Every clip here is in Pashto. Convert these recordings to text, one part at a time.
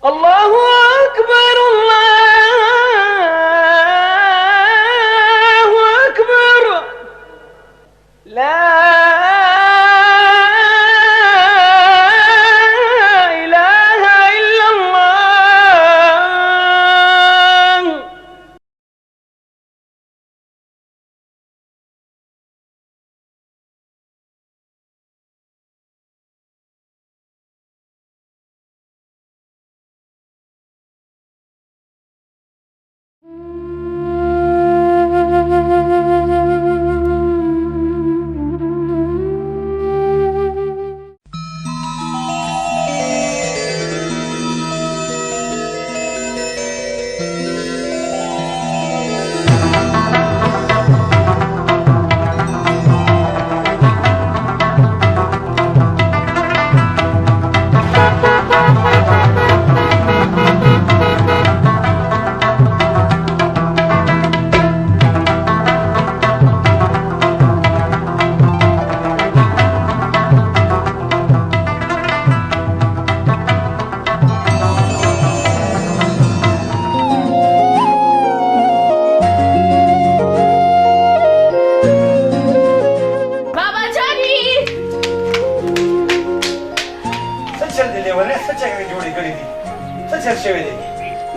الله أكبر الله أكبر لا إله إلا الله.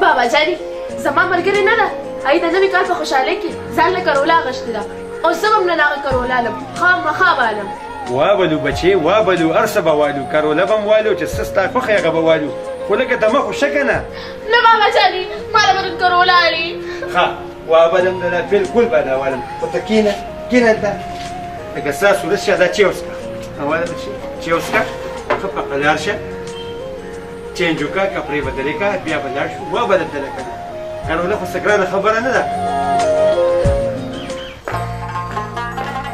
بابا جاني زما مرګره نه ده اې د نوې کال په خوشاله کې ځان له کرولا غشتي ده او زبم نه ناغه کرولا لم خامخا بالم وابلو بچي وابلو ارسبه والو کرولا بم والو چې سستا خو خیغه بوالو ولکه دمه خو شکنه نه بابا جاني مال بدن کرولا علي ها وابلم ده بالکل بلا ولم وتكينه كينه انت القصاص ولسه ده تشيوسكا اولا تشيوسكا خفق الارشه چینجوکا کپړې بدلې کا بیا بلار شو و بدل کړه کرولا خو سګرانه خبره نه ده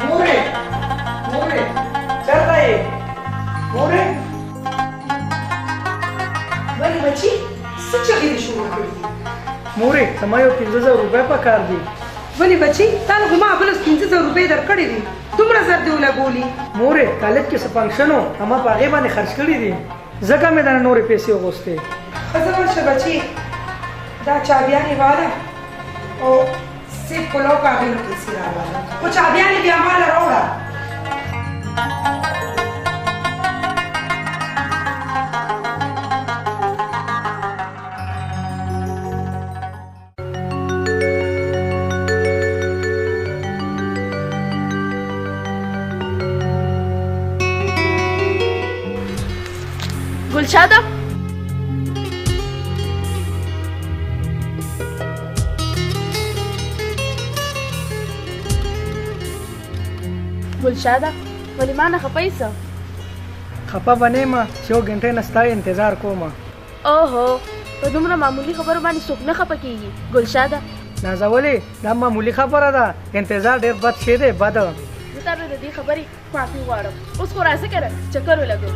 مورې چرته یې مورې ولې بچي څه چغې دې شروع کړې مورې زما یو 15000 روپۍ پکار دي ولې بچي تا له ما بل 15000 روپۍ درکړې دي دومره زر دې ولګولي مورې کالج کې څه فنکشن و اما په هغې باندې خرڅ کړي دي ځکه مې دا نورې پیسې وغوښتې ښه ځه ورشه بچي دا چابیانې واله او سیب پلو کاغې له پیسې راواله خو چابیانې بیا ماله راوړه ګلشاده ګلشاده ولې ما نه خپې څه خپه به نه یم چې یو ګنټې نه ستا انتظار کوم اوهو په دومره معمولي خبرو باندې څوک نه خپه کېږي ګلشاده نازولې دا معمولي خبره ده انتظار ډېر بد شی دی بد زه تا نه د دې خبرې معافي غواړم اوس خو راځه که نه چکر ولګو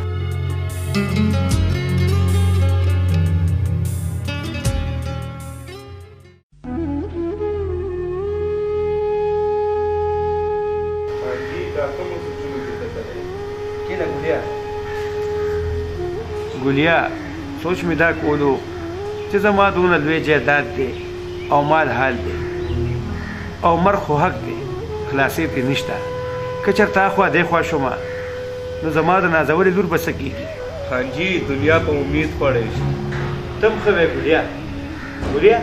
ګولیا سوچ مې دا کولو چې زما دونه لوی جایداد دی او مال حال دی او مر خو حق دی خلاصې پرې نشته که چېرته اخوا دېخوا شومه نو زما د نازولې لور به څه کېږي حاجي دنیا په امید خوړی شي ته هم ښه وی ګولیا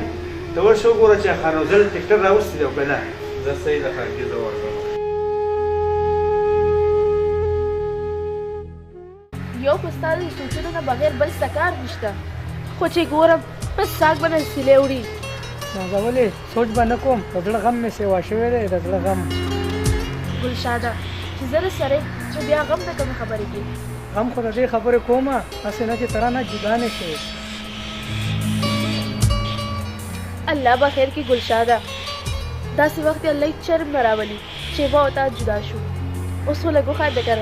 ته ورشه وګوره چې خانوزل ټکټر راوستي دی او که نه زه صحیح ده حاجي زه ورځم یو په ستا د سوچونو نه بغیر بل څه کار نشته خو چې ګورم بس ساګ به نه سیلې وړي نازولې سوچ به نه کوم د زړه غم مې سیوا شوی دی د زړه غم ګلشاده چې زه سره نو بیا غم ته کومې خبرې کوي غم خو د دې خبرې کومه هسې نه چې ترا نه جدا نه شي الله به خیر کې ګلشاده داسې وخت الله چرم نه راولي چې با او تا جدا شو اوس خو لږ وخانده که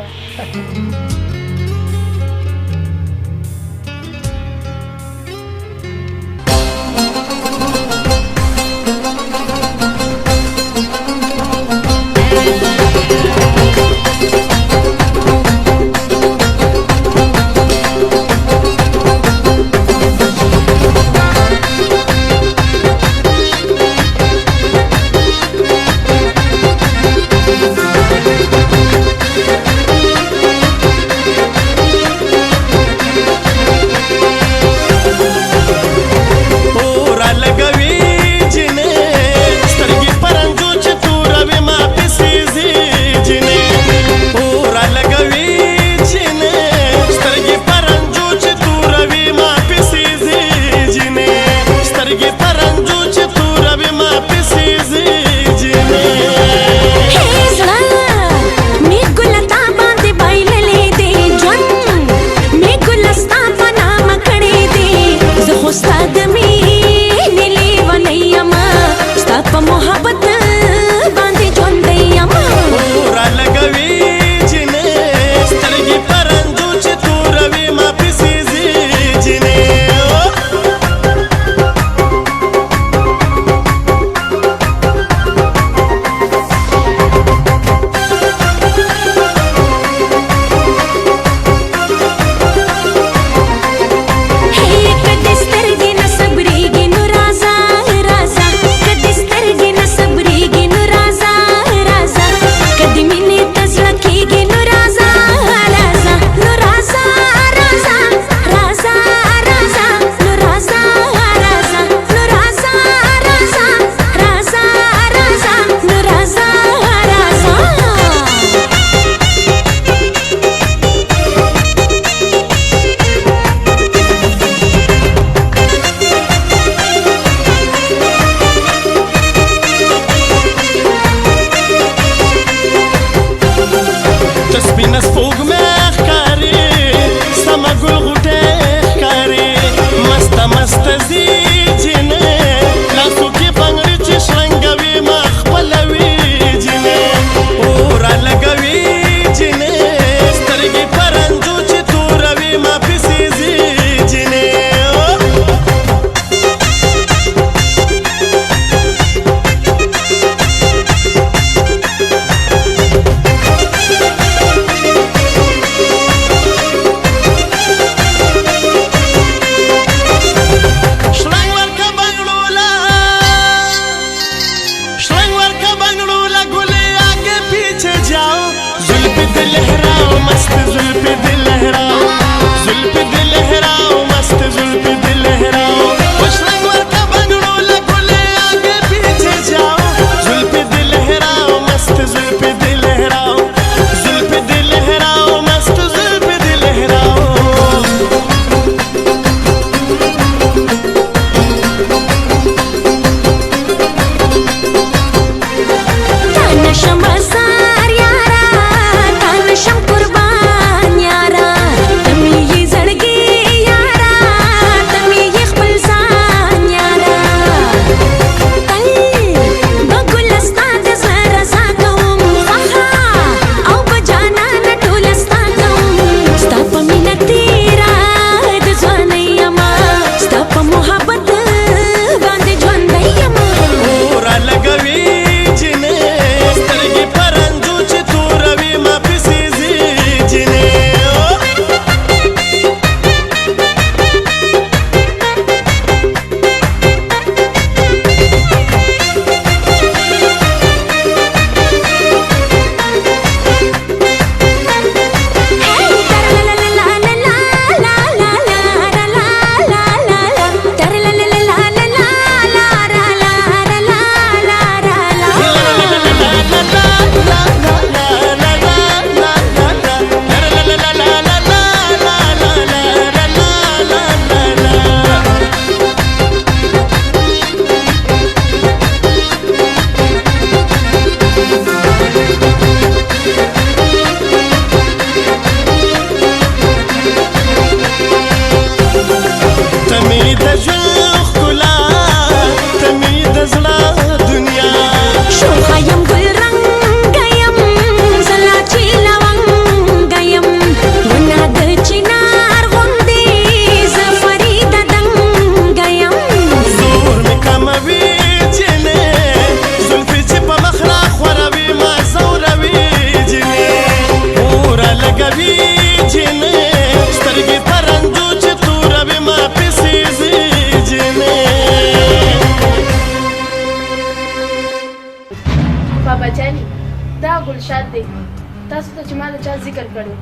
تاسو ته چې ما د چا ذکر کړی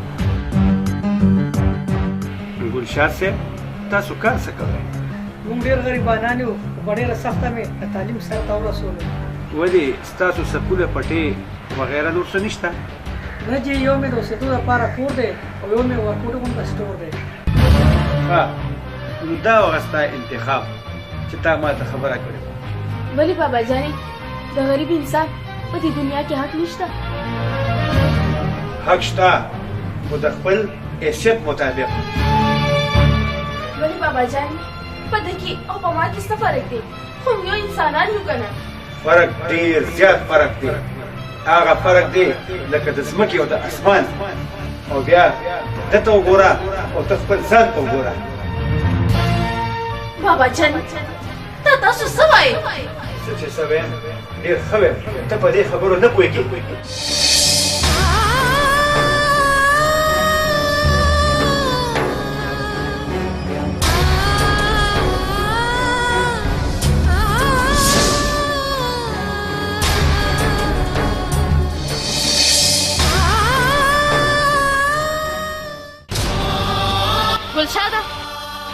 ګلشاد صاحب تاسو کار څه کوئ؟ موږ ډېر غریبانان یو خو ډېره سخته مې د تعلیم سر ته ورسولو. ولې ستاسو سکوله پټې وغیره نور څه نشته؟ نه چې یو مې د اوسېدو لپاره کور دی او یو مې ورکوټو غونډه سټور دی. ښه نو دا هغه ستا انتخاب چې تا ما ته خبره کړې وه. ولې بابا جانې د غریب انسان په دې دنیا کې حق نشته؟ حق شته خو د خپل حیثیت مطابق. ولې بابا جانې په ده کې او په ما کې څه فرق دی؟ خو یو انسانان یو که نه؟ فرق ډېر زیات فرق دی. هغه فرق دی لکه د ځمکې او د اسمان. او بیا ده ته وګوره او ته خپل ځان ته وګوره. بابا جانې ته تاسو څه وایې؟ زه چې څه وایم ډېر ښه وایم. ته په دې خبرو نه پوهېږې.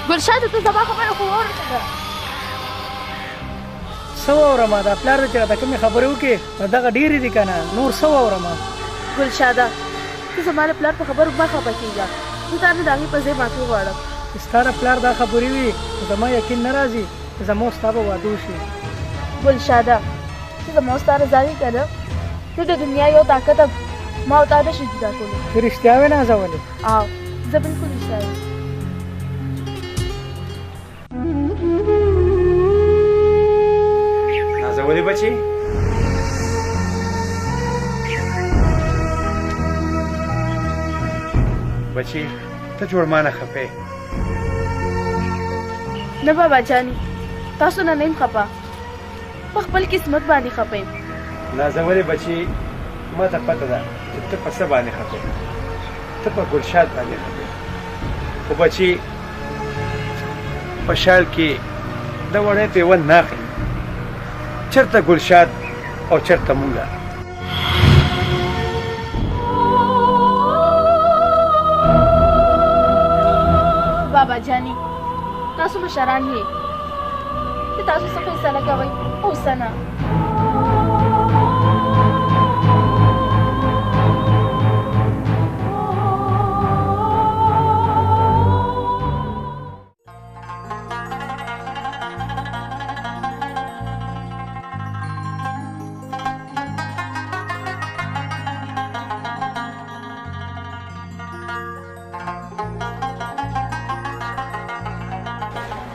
ګلشاده ته زما خبره خو واوره که نه؟ څه واورم دا پلار دی چې راته کومې خبرې وکړې نو دغه ډېرې دي که نه نور څه واورم. ګلشاده ته زما د پلار په خبرو مه خفه کېږه. زه تا نه د هغې په ځای معافي غواړم. چې ستا د پلار دا خبرې وي نو زما یقین نه راځي چې زما او ستا به واده وشي. ګلشاده چې زما او ستا رضا وي که نه زه د دنیا یو طاقت یم. ما او تا نشي جدا کولی. ته رښتیا وې نازولې؟ او زه بلکل رښتیا یم. نازولې بچې بچې ته جوړ ما نه خفې. نه بابا جانې تاسو نه یم خفه په خپل قسمت باندې خفه یم. نازولې بچې ما ته پته ده چې ته په څه باندې خفې. ته په ګلشاد باندې خفې. خو بچې په شال کې د وړې پیوند نه اخلي. چرته ګلشاد او چرته مونږه. بابا جانې تاسو مشران یې چې تاسو څه فیصله کوئ او څه نه.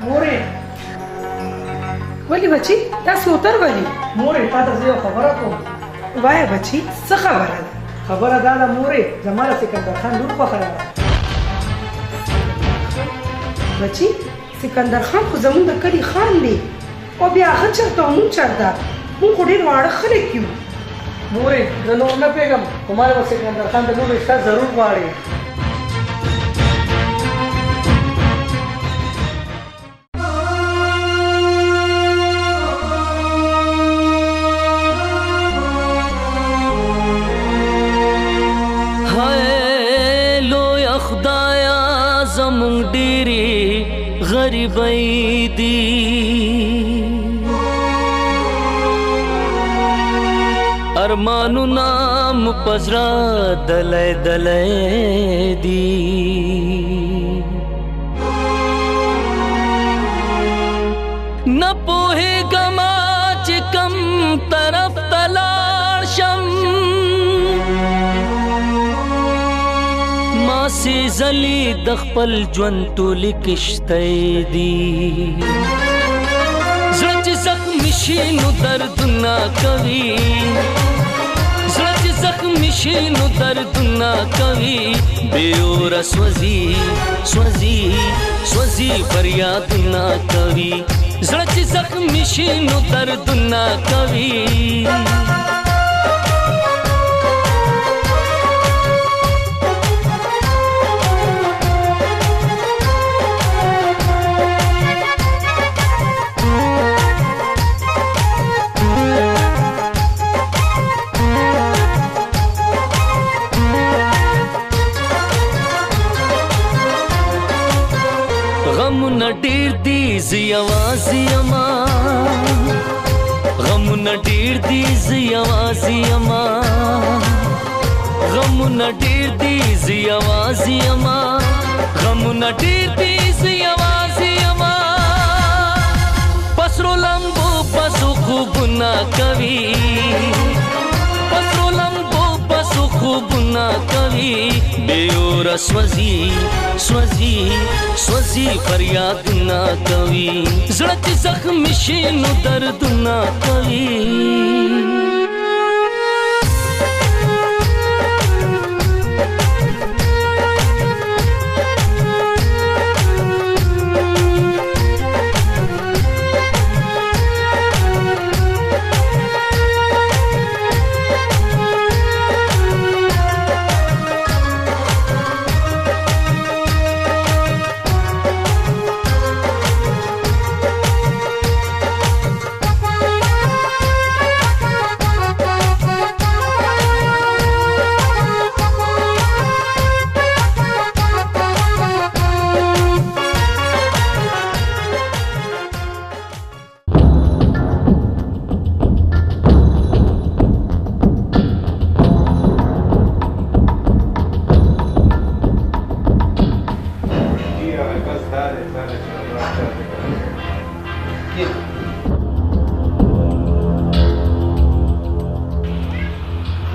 مورې ولې بچي تاسو وتر ولې؟ مورې تا ته زه یو خبره کوم. وایه بچي څه خبره ده؟ خبره دا ده مورې زما د سکندر خان لور خوښه ده. بچي سکندر خان خو زموږ د کلي خان دی او بیا هغه چېرته او موږ چېرته؟ موږ خو ډېر واړه خلک یو. مورې زه نور نه پوهېږم خو ما به سکندر خان د لور رشته ضرور غواړې. زمونږ ډېرې غریبۍ دي ارمانونه مو په زړه دلی دلی دي نه پوهېږم چې کم طرف ته لاړ شم ماسې ځلې د خپل ژوند ټولې کښتۍ دي زړه چې زخمي شي نو دردونه کوي زړه چې زخمي شي نو دردونه کوي بې اوره سوځي سوځي سوځي فریادونه کوي زړه چې زخمي شي نو دردونه کوي غمونه ډیر دي زه یوازې یما غمونه ډیر دي زه یوازې یما غمونه ډیر دي زه یوازې یما غمونه ډیر دي زه یوازې یما پسرو لمبو پسو خوبونه کوي پسرو لمبو پسو خوبونه کوي بیور سوزي سوزي سوزي فریادونه کوي زړه چې زخم شي نو دردونه کوي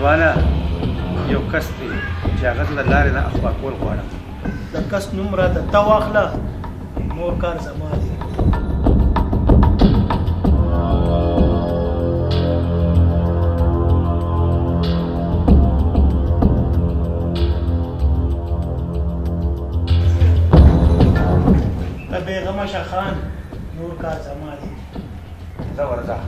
ځوانه یو کس دی چې هغه ته د لارې نه اخوا کول غواړم د کس نوم راته ته واخله نور کار زما دی ته بېغمه شه خان نور کار زما دی ځه ورځه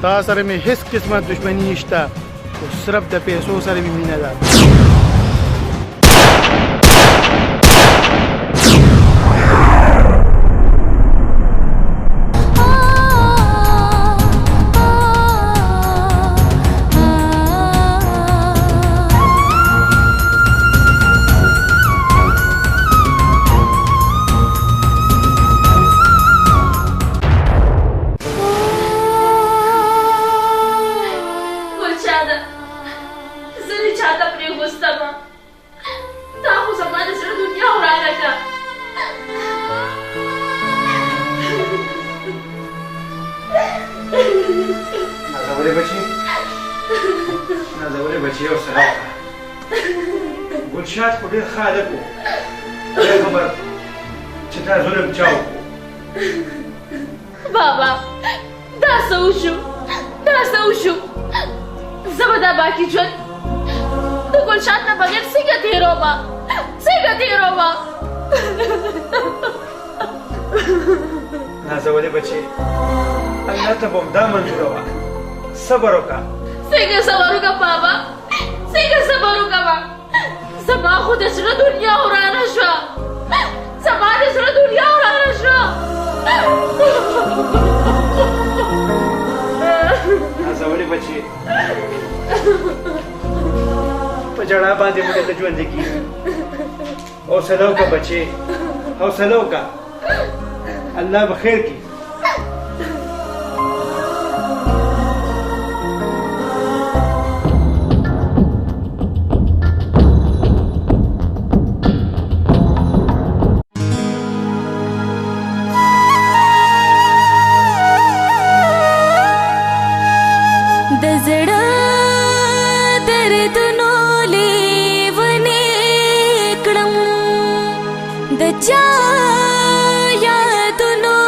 تا سره مې هیڅ قسمه دشمنی نشته خو صرف د پیسو سره مې مینه ده ګلشاد خو ډېر ښه هلک و خدای خبر چې دا ظلم چا وکړو بابا دا څه وشو دا څه وشو زه به دا باقي ژوند د ګلشاد نه بغیر څنګه تېرومه څنګه تېرومه نازولې بچې الله ته به همدا منظوره وه صبر وکړه څنګه صبر وکړم بابا څنګه صبر وکړم زما خو د زړه دنیا ورانه شوه زما د زړه دنیا ورانه شوه نازولې بچې په ژړا باندې موږ ته ژوندې کېږي حوصله وکړه بچې حوصله وکړه الله به خیر کړي د چا یادونو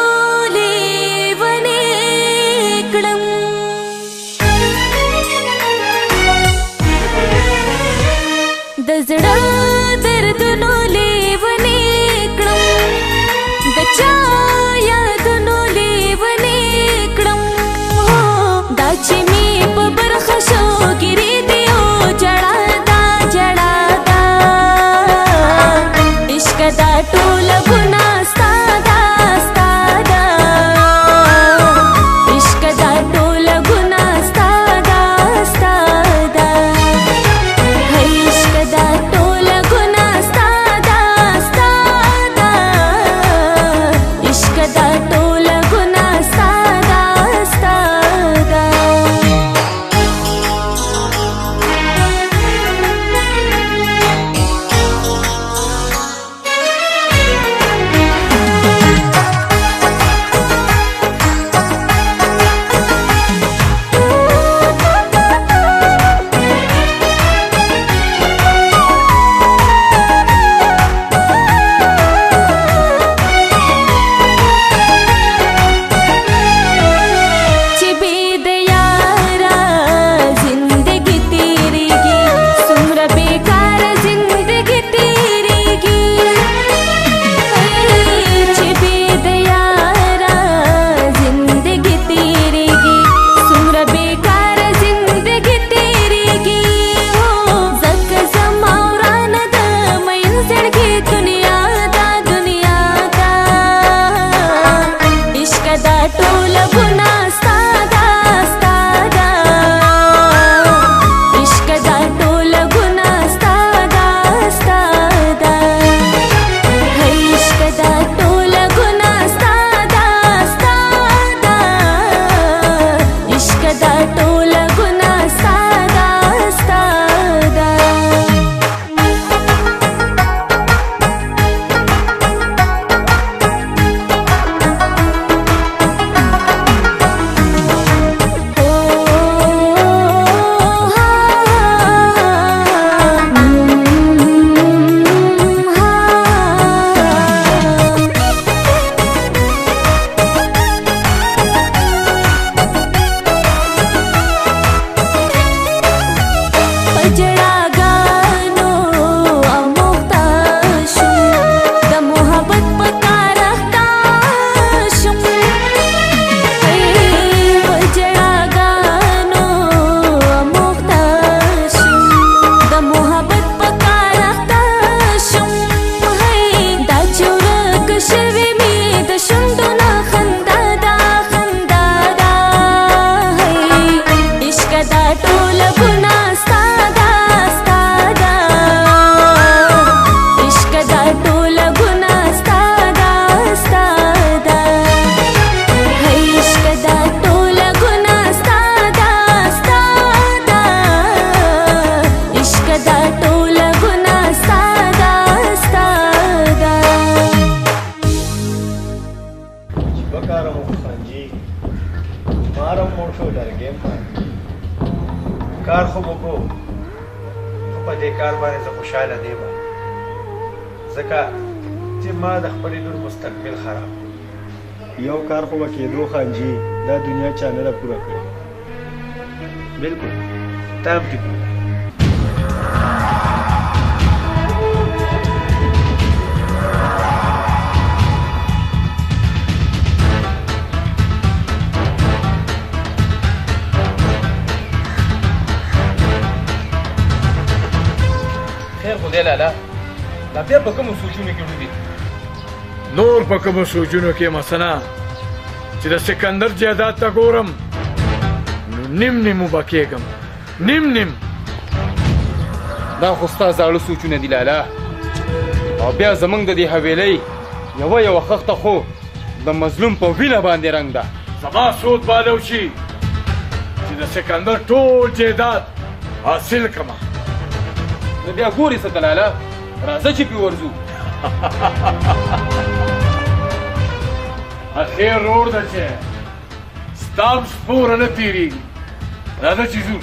بکارم خانجی مارم موشو لرګیم کار خو وکړو په دې کار باندې زه خوشاله دی ځکه چې ما د خپلې لور مستقبل خراب یو کار خو به کېدو خانجي دا دنیا چا نه ده پوره کړې بلکل تا هم ټیک خیر خدای لالا دا بیا په کومو سوچونو کې ډوبې نور په کومو سوچونو کې مسنا چې د سکندر جایداد ته ګورم نو نیم نیم وبکېږم نیم دا خو ستا زاړه سوچونه دي لالا او بیا زمونږ د دې حویلۍ یوه خښته خو د مظلوم په وینه باندې رنګ ده زما سود بالو شي چې د سکندر ټول جایداد حاصل کړم نو بیا ګورې څه ته لالا راځه چې پې ورځو اخیر روړ ده چې ستا هم سپوره نه تېرېږي راځه چې ځو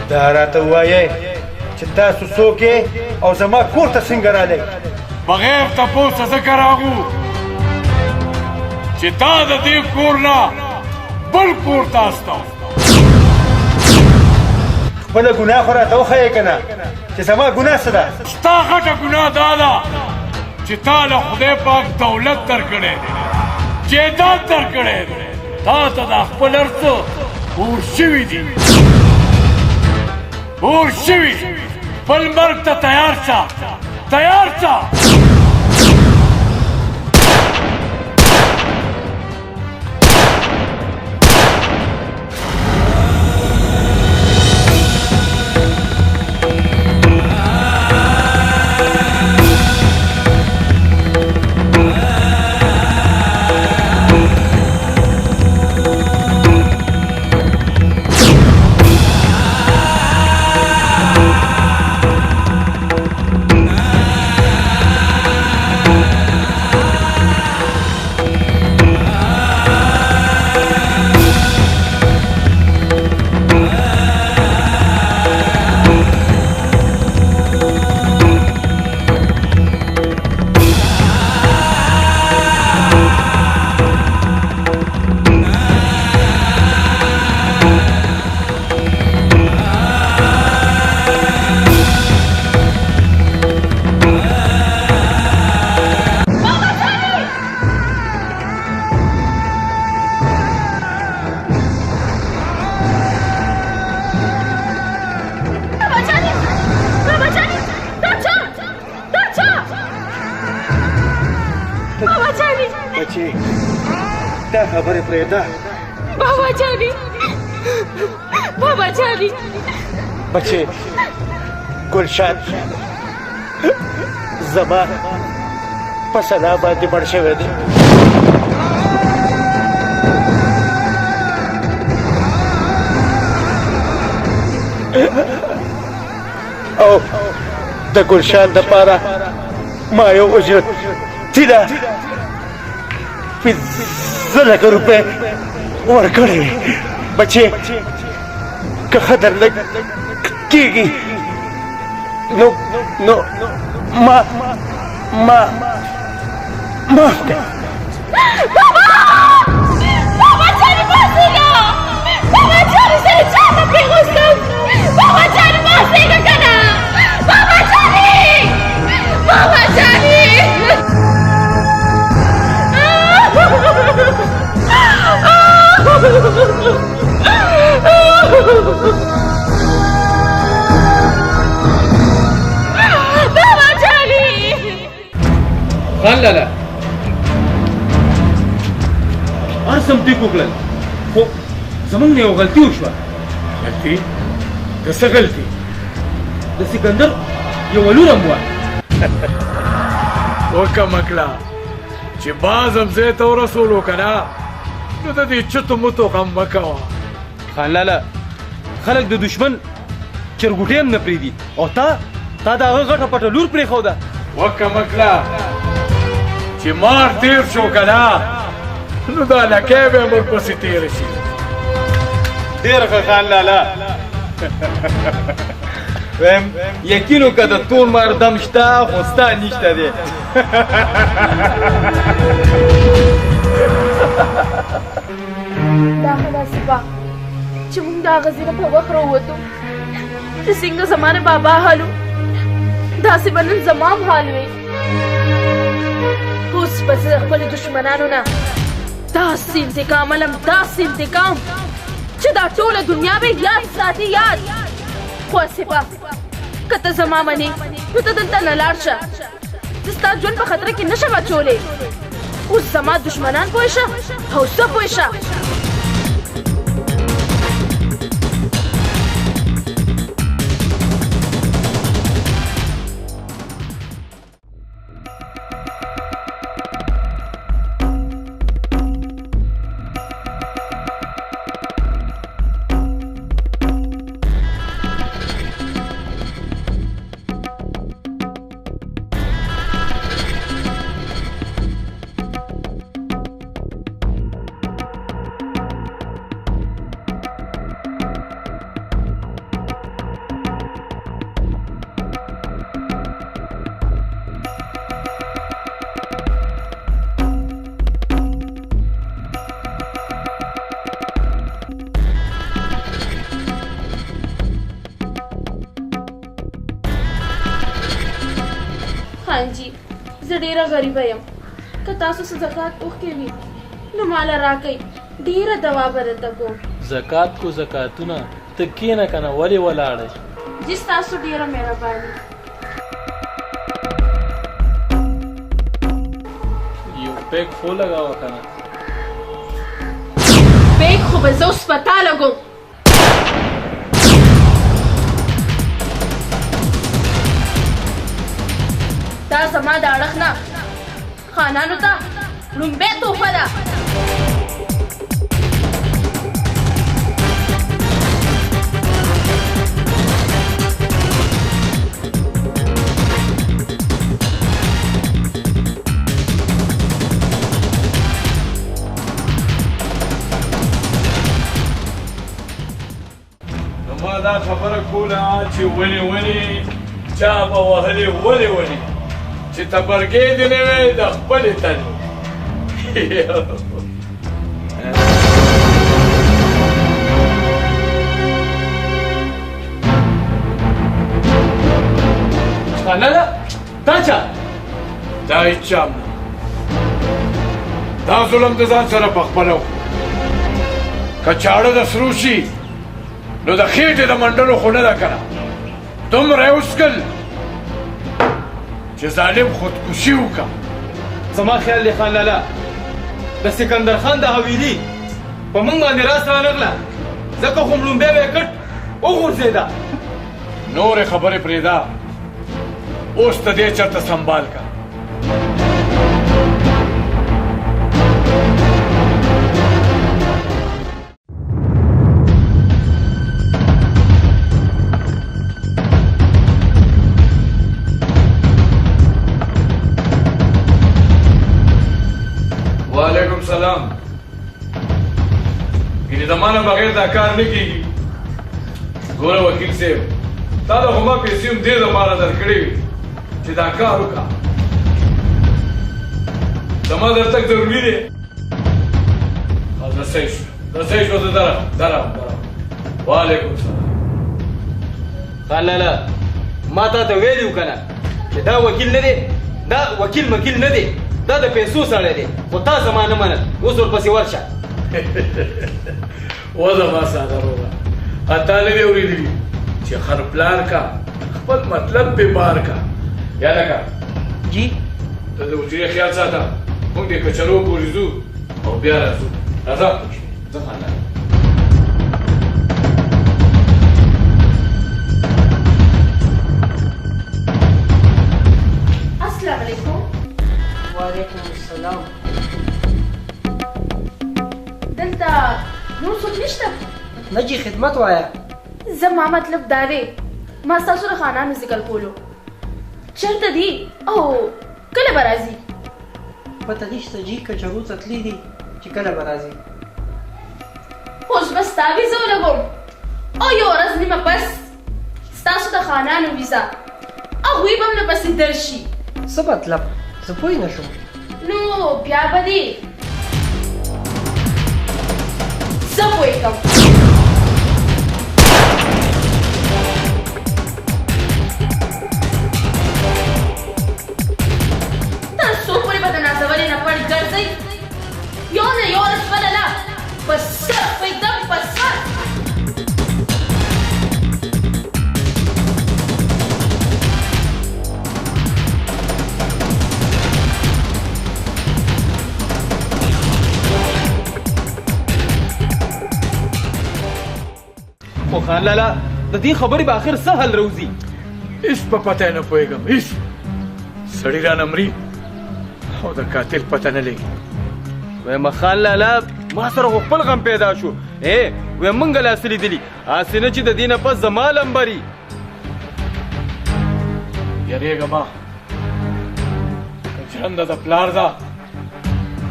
دا راته ووایئ چې تاسو څوک یې او زما کور ته څنګه رالی بغیر تپوسه ځکه راغو چې تا د دې کور نه بل کور ته استو خپله ګناه خو راته وښیې که نه چې زما ګناه څه ده ستا غټه ګناه دا ده چې تا له خدای پاک دولت درکړی دی جایداد درکړی دی تا ته د خپل هر څه اور شوي دي اور شوي خپل مرګ ته تیار شه تیار شه بچې دا خبرې پرېږده بابا جاني بابا جاني بچې ګلشاد زما په سلا باندې مړ شوی دی او د ګلشاد دپاره ما یو اجرت تیله 15,000 روپۍ ورکړې وې بچې که ښه درلږ کېږي نو معاف کړه بابا جاني خان لالا هر سمتي کوکلل خو زمونږ نه یو غلطي وشوه. غلطي؟ د څه غلطي؟ د سکندر یو لور هم وه. وکمکله چې باز هم ځای ته ورسولو که نه نو د دې چتو متو غم مه کوه. خان لالا خلک د دشمن چرګوټې هم نه پرېږدي او تا د هغه غټه پټه لور پرېښوده. وکمکله چې مار تیر شو که نه نو دا لکۍ به موږ پسې تېره شي. ډېر ښه خان لالا. ویم یقین وکړه د تور مار دم شته خو ستا نشته دی. دا ښه داسې وه چې موږ د هغه ځینه په وخت راووتو چې څنګه زما د بابا حال و داسې به نن زما هم حال وي. اوس به زه د خپلو دښمنانو نه داسې انتقام علم داسې انتقام چې دا ټوله دنیا به یاد ساتي یاد. خو آصفه که ته زما منې نو ته دلته نه لاړ شه. زه ستا ژوند په خطره کې نه شم اچولی. اوس زما دښمنان پوه شه او زه پوه شه. خانجي زه ډېره غریبه یم. که تاسو څه زکات اوښکې وي نو ماله راکئ. ډېره دوا به درته کوم. زکات کو زکاتونه ته کښېنه که نه ولې ولاړئ؟ جي ستاسو ډېره مهرباني. یو پیک خو لګوه که نه. پیک خو به زه اوس په تا لګوم. دا زما د اړخ نه خانانو ته لومبۍ تحفه ده. ما دا خبره کوله چې ونې ونې چا به وهلې ولې ونې چې تبرګې دې نه وې د خپلې تنې. خان لالا دا چا؟ دا هېڅ چا هم نه. دا ظلم د ځان سره پخپله وکړو. که چاړه د سرو شي نو د خېټې د منډلو خو نه ده که نه. دومره یې وڅکل چې ظالم خودکشي وکړه. زما خیال دی خان لالا د سکندر خان د حویلي په موږ باندې راس رانغله ځکه خو ملومبۍ به یې کټ وغورځېده. نورې خبرې پرېږده اوس ته دې چېرته سنبال که. وعلیکم سلام. ګینې زمانه بغیر دا کار نه کېږي. ګوره وکیل صاحب تا ته خو ما پیسې هم دې دپاره درکړې وي چې دا کار وکړه. زما درتګ ضروري دی. او زه صحیح شو زه درم. وعلیکم سلام. خان لالا ما تا ته ویلي وو که نه چې دا وکیل نه دی دا وکیل مکیل نه دی دا د پیسو سړی دی خو تا زما نه منل. اوس ورپسې ورشه. و زما ساده روغه اته نه دی اورېدلي چې خر پلار کا خپل مطلب به بار کا یاده کا جی ته د وجرې خیال ساته موږ د کچرو پورې ځو او بیا راځو راځه ځه خاله السلام علیکم. وعلیکم السلام. دلته نور څوک نشته؟ نه جی خدمت وایا. زما مطلب دا دی ما ستاسو د خانانو ذکر کولو چېرته دي او کله به راځي؟ پته نشته جی کچرو ته تللي دي چې کله به راځي. اوس به ستا ویزه ولګوم او یو ورځ نیمه پس ستاسو د خانانو ویزه هغوی به م نه پسې درشي. څه مطلب؟ زه پوه نه شوم. نو بیا به دې زه پوهېږم. تر څو پورې به د نازولې نه پړ ګرځئ یو نه یو ورځ بله نه په سر پرېږدم په سر. خو خان لالا د دې خبرې به آخر څه حل روزي؟ هېڅ په پته نه پوهېږم هېڅ سړي رانه مري او د قاتل پته نه لګي. وایم خان لالا ما سره خو خپل غم پیدا شو وایم موږ لاسې لیدلي هسې نه چې د دې نه پس زما لمبري. یریږه ما که ژرنده د پلار ده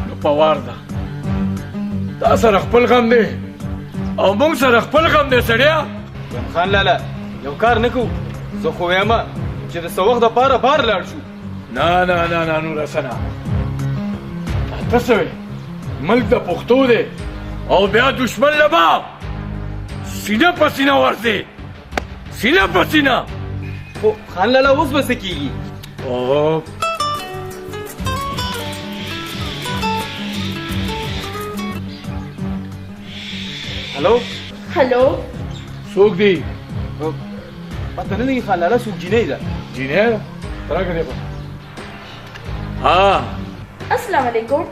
نو په وار ده. تا سره خپل غم دی او موږ سره خپل غم دی سړیا. وایم خان لالا یو کار نه کوو زه خو وایم چې د څه وخت دپاره بار لاړ شو. نه نه نه نه نوره سنه ته څه وې ملک د پښتو دی او بیا دشمن له به سینه په سینه ورځې سینه په سینه. خو خان لالا اوس به څه کېږي؟ هلو هلو څوک دی؟ پته نه لګي خان لالا څوک جینۍ ده. جینۍ ده؟ راکړه دې ها. السلام علیکم.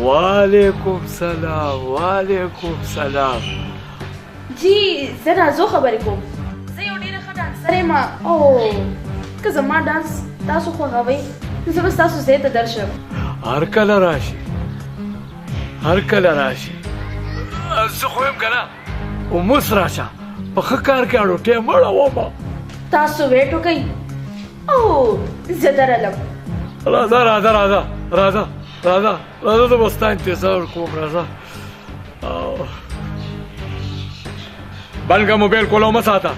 وعلیکم سلام وعلیکم سلام. جی زه نازو خبرې کوم. زه یو ډېره ښه ډانسر یم او که زما ډانس تاسو خوښوئ نو زه به ستاسو ځای ته درشم. هر کله راشي هر کله راشي زه خو یم که نه اوموس راشه په ښه کار کې اړوټې مړه ومه. تاسو ویټ وکئ او زه درلم. راځه راځه راځه راځه راځه راځه زه به ستا انتظار کوم راځه. بند که موبایل کولو مه ساته.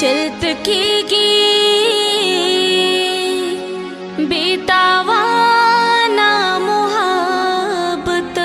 चलत कीगी बेतावाना मोहब्बत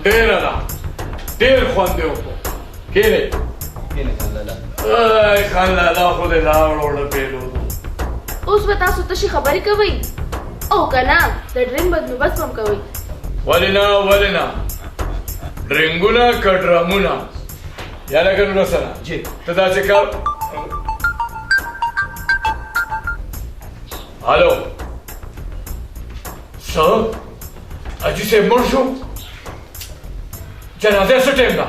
ډېر ده ډېر خوند یې وکړو کېنئ ای خان لالا خو دې لاړو ډبېلو اوس به تاسو تشې خبرې کوئ او که نه د ډرینګ بندوبست هم کوئ ولې نه ډرینګونه که ډرمونه یا لکه نور سره ته داسې کار هلو څه حاجي صاحب مړ شو جنازه څه ټایم ده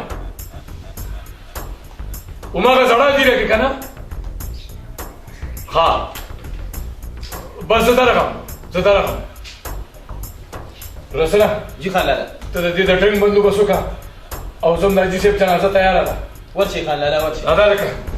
هماغه زړه دیره کې که نه ها بس زه درغم رسنه جی خان لالا ته د دې د ټرین بندوبست وکړه او زه هم د حاجي صاحب جنازه تیاره ده ورشئ خان لالا ورشئ ادا لکه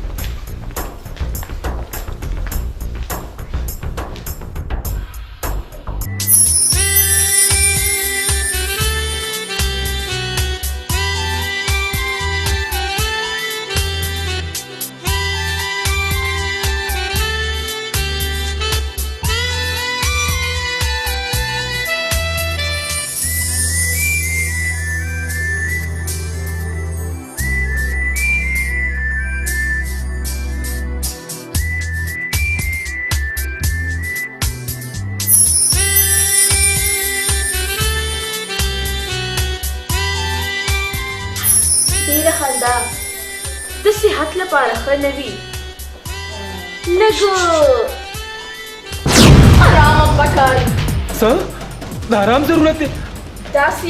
د صحت لپاره ښه نه وي لږ آرام هم پکار څه د آرام ضرورت دی داسې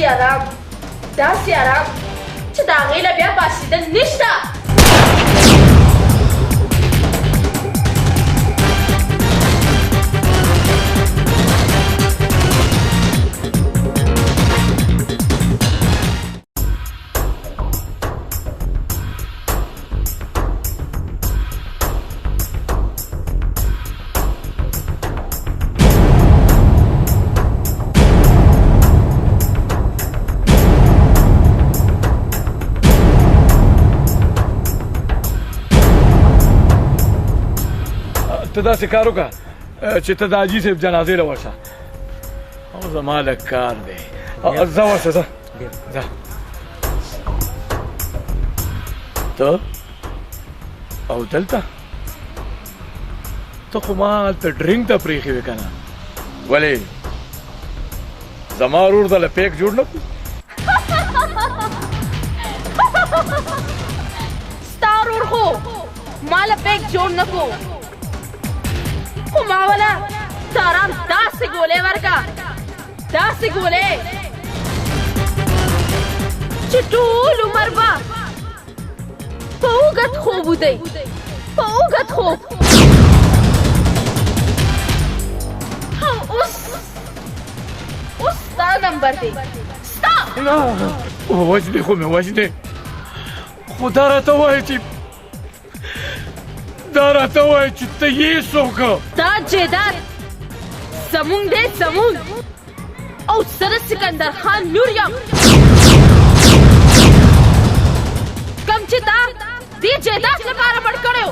آرام چې د هغې نه بیا پاڅېدل نشته ته داسې کار وکړه چې ته د حاجي صاحب جنازې له ورشه او زما لږ کار دی ځه ورشه ځه ته او دلته ته خو ما هلته ډرینګ ته پرېښې وې که نه ولې زما ورور دله پیک جوړ نه کړو ستا ورور خو ما له پیک جوړ نه کړو خو ما وله د آرام داسې ګولې ورکړه داسې ګولې چې ټول عمر به په اوږد خوب ودی په اوږد خوب او اوس ستا نمبر دی ستا وجدې خو مې وجدې خو دا راته وایي چې ته یې څوک دا جیداد زمونږ دی زمونږ او زه د سکندر خان لور یم کوم چې تا دې جیداد لپاره مړ کړی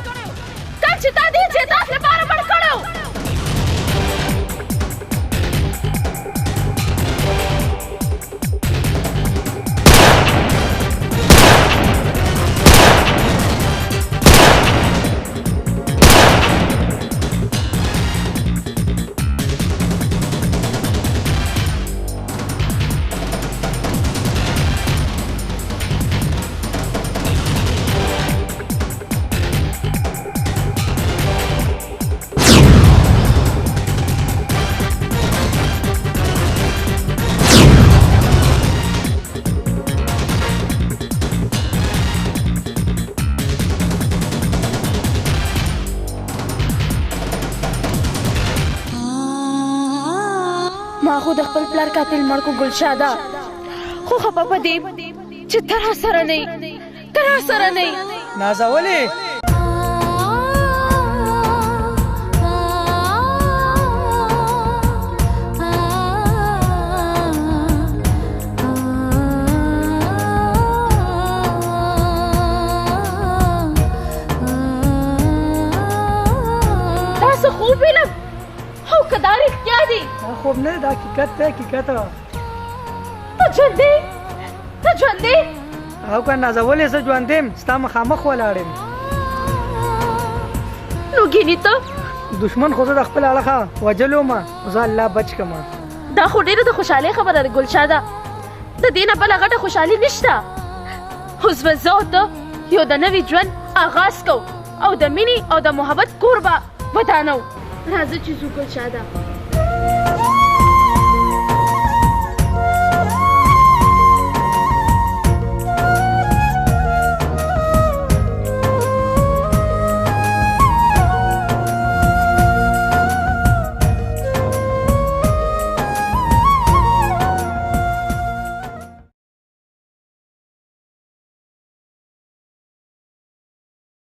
ما خو د خپل پلار قاتل مړ کو ګلشاده خو خپه په دې چې ته راسره نه یې نازولې تاسو خوب وینم او که دا رښتیا دي دا خوب نه دا حقیقت دی حقیقت ته ژوندی ته ژوندې او که نازولې زه ژوندی یم ستا مخامخ ولاړ یم نو ګینې ته دشمن خو زه د خپل اړخه وجلو ما زه الله بچ کما دا خو ډېره د خوشحالۍ خبره ده ګلشاده د دې نه بله غټه خوشحالي نشته اوس به زه او ته یو د نوي ژوند آغاز کوو او د مینې او د محبت کور به ودانو راځه چې ځو ګلشاده